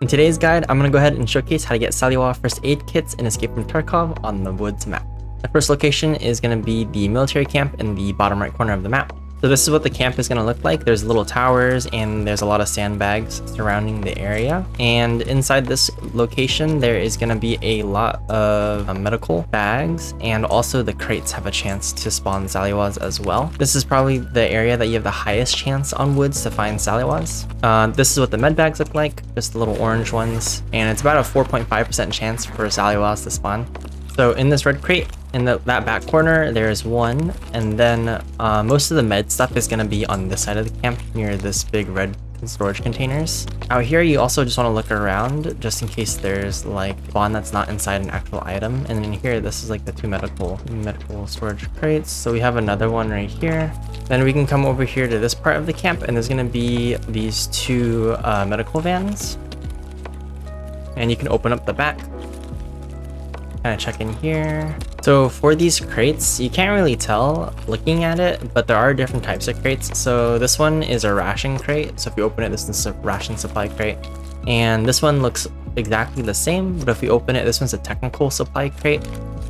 In today's guide, I'm going to go ahead and showcase how to get SALEWAS first aid kits in Escape from Tarkov on the Woods map. The first location is going to be the military camp in the bottom right corner of the map. So this is what the camp is going to look like. There's little towers and there's a lot of sandbags surrounding the area. And inside this location, there is going to be a lot of medical bags, and also the crates have a chance to spawn SALEWAS as well. This is probably the area that you have the highest chance on Woods to find SALEWAS. This is what the med bags look like, just the little orange ones. And it's about a 4.5% chance for SALEWAS to spawn. So in this red crate, in that back corner, there's one, and then most of the med stuff is going to be on this side of the camp near this big red storage containers. Out here, you also just want to look around just in case there's like spawn that's not inside an actual item. And then in here, this is like the two medical storage crates. So we have another one right here. Then we can come over here to this part of the camp, and there's going to be these two medical vans. And you can open up the back. Kind of check in here. So for these crates, you can't really tell looking at it, but there are different types of crates. So this one is a ration crate. So if you open it, this is a ration supply crate. And this one looks exactly the same, but if you open it, this one's a technical supply crate.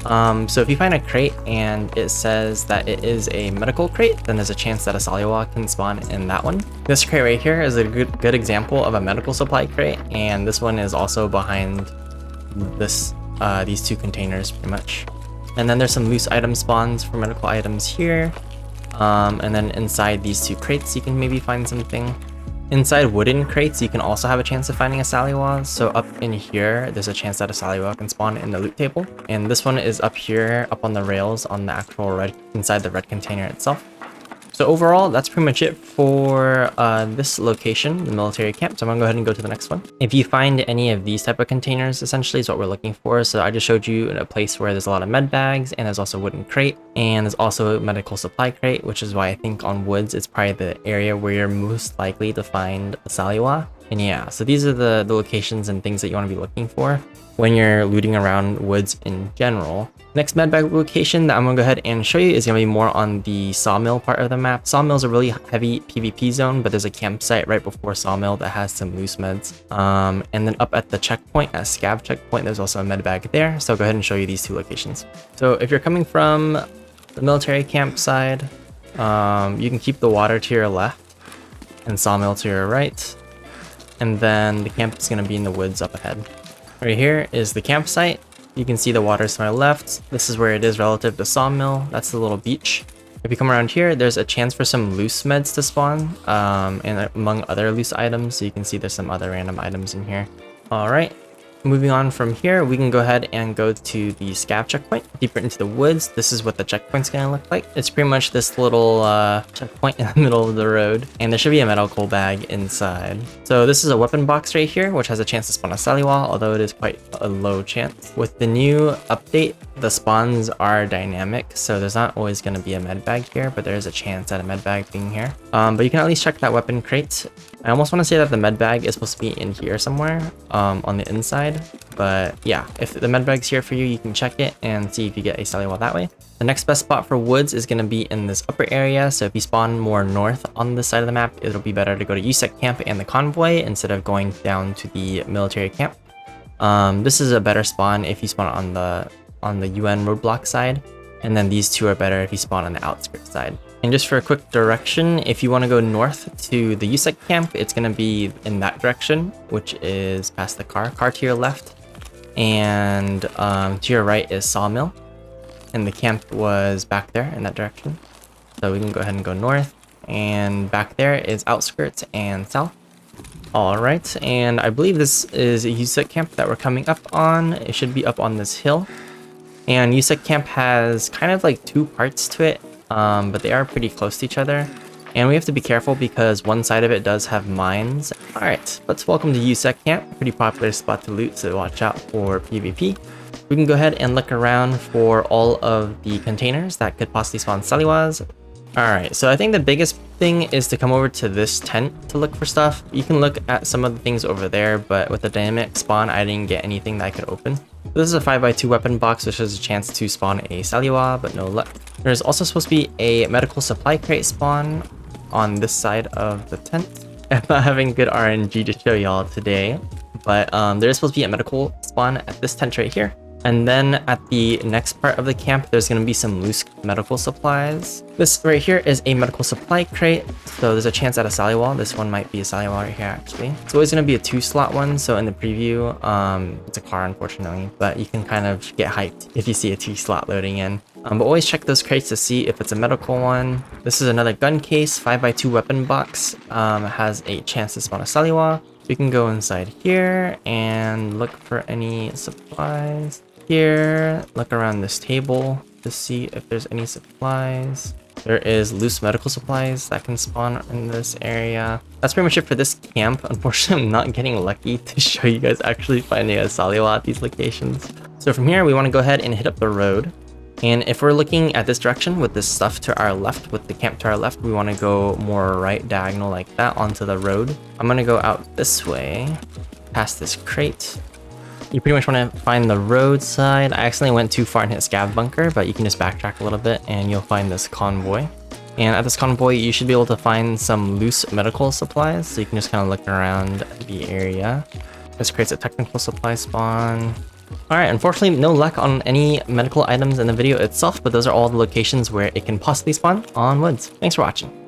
So if you find a crate and it says that it is a medical crate, then there's a chance that a SALEWAS can spawn in that one. This crate right here is a good example of a medical supply crate, and this one is also behind this these two containers pretty much. And then there's some loose item spawns for medical items here. And then inside these two crates, you can maybe find something. Inside wooden crates, you can also have a chance of finding a SALEWAS. So up in here, there's a chance that a SALEWAS can spawn in the loot table. And this one is up here, up on the rails on the actual red, inside the red container itself. So overall, that's pretty much it for this location, the military camp. So I'm gonna go ahead and go to the next one. If you find any of these type of containers, essentially is what we're looking for. So I just showed you a place where there's a lot of med bags, and there's also a wooden crate, and there's also a medical supply crate, which is why I think on Woods, it's probably the area where you're most likely to find a SALEWAS. And yeah, so these are the locations and things that you want to be looking for when you're looting around Woods in general. Next medbag location that I'm going to go ahead and show you is going to be more on the sawmill part of the map. Sawmill is a really heavy PvP zone, but there's a campsite right before sawmill that has some loose meds. And then up at the checkpoint, at Scav Checkpoint, there's also a medbag there. So I'll go ahead and show you these two locations. So if you're coming from the military camp side, you can keep the water to your left and sawmill to your right. And then the camp is going to be in the woods up ahead. Right here is the campsite. You can see the water to my left. This is where it is relative to sawmill. That's the little beach. If you come around here, there's a chance for some loose meds to spawn, and among other loose items. So you can see there's some other random items in here. All right. Moving on from here, we can go ahead and go to the Scav Checkpoint. Deeper into the woods, this is what the checkpoint's gonna look like. It's pretty much this little checkpoint in the middle of the road, and there should be a medical bag inside. So this is a weapon box right here, which has a chance to spawn a SALEWAS, although it is quite a low chance. With the new update, the spawns are dynamic, so there's not always gonna be a med bag here, but there is a chance at a med bag being here. But you can at least check that weapon crate. I almost want to say that the med bag is supposed to be in here somewhere, on the inside. But yeah, if the med bag's here for you, you can check it and see if you get a SALEWAS that way. The next best spot for Woods is going to be in this upper area. So if you spawn more north on this side of the map, it'll be better to go to USEC Camp and the Convoy instead of going down to the military camp. This is a better spawn if you spawn on the UN roadblock side. And then these two are better if you spawn on the outskirts side. And just for a quick direction, if you want to go north to the USEC camp, it's going to be in that direction, which is past the car to your left. And to your right is sawmill. And the camp was back there in that direction. So we can go ahead and go north. And back there is outskirts and south. All right. And I believe this is a USEC camp that we're coming up on. It should be up on this hill. And USEC camp has kind of like two parts to it, but they are pretty close to each other. And we have to be careful because one side of it does have mines. All right, let's welcome to USEC camp. Pretty popular spot to loot, so watch out for PvP. We can go ahead and look around for all of the containers that could possibly spawn SALEWAS. All right, so I think the biggest thing is to come over to this tent to look for stuff. You can look at some of the things over there, but with the dynamic spawn, I didn't get anything that I could open. This is a 5x2 weapon box, which has a chance to spawn a SALEWAS, but no luck. There's also supposed to be a medical supply crate spawn on this side of the tent. I'm not having good RNG to show y'all today, but there is supposed to be a medical spawn at this tent right here. And then at the next part of the camp, there's going to be some loose medical supplies. This right here is a medical supply crate. So there's a chance at a SALEWAS. This one might be a SALEWAS right here, actually. It's always going to be a 2-slot one. So in the preview, it's a car, unfortunately, but you can kind of get hyped if you see a 2-slot loading in. But always check those crates to see if it's a medical one. This is another gun case, 5x2 weapon box. Has a chance to spawn a SALEWAS. We can go inside here and look for any supplies. Here, look around this table to see if there's any supplies. There is loose medical supplies that can spawn in this area. That's pretty much it for this camp. Unfortunately, I'm not getting lucky to show you guys actually finding a SALEWAS at these locations. So from here, we want to go ahead and hit up the road. And if we're looking at this direction with this stuff to our left, with the camp to our left, we want to go more right diagonal like that onto the road. I'm going to go out this way, past this crate. You pretty much want to find the roadside. I accidentally went too far and hit a scav bunker, but you can just backtrack a little bit and you'll find this convoy. And at this convoy, you should be able to find some loose medical supplies. So you can just kind of look around the area. This creates a technical supply spawn. Alright, unfortunately, no luck on any medical items in the video itself, but those are all the locations where it can possibly spawn on woods. Thanks for watching.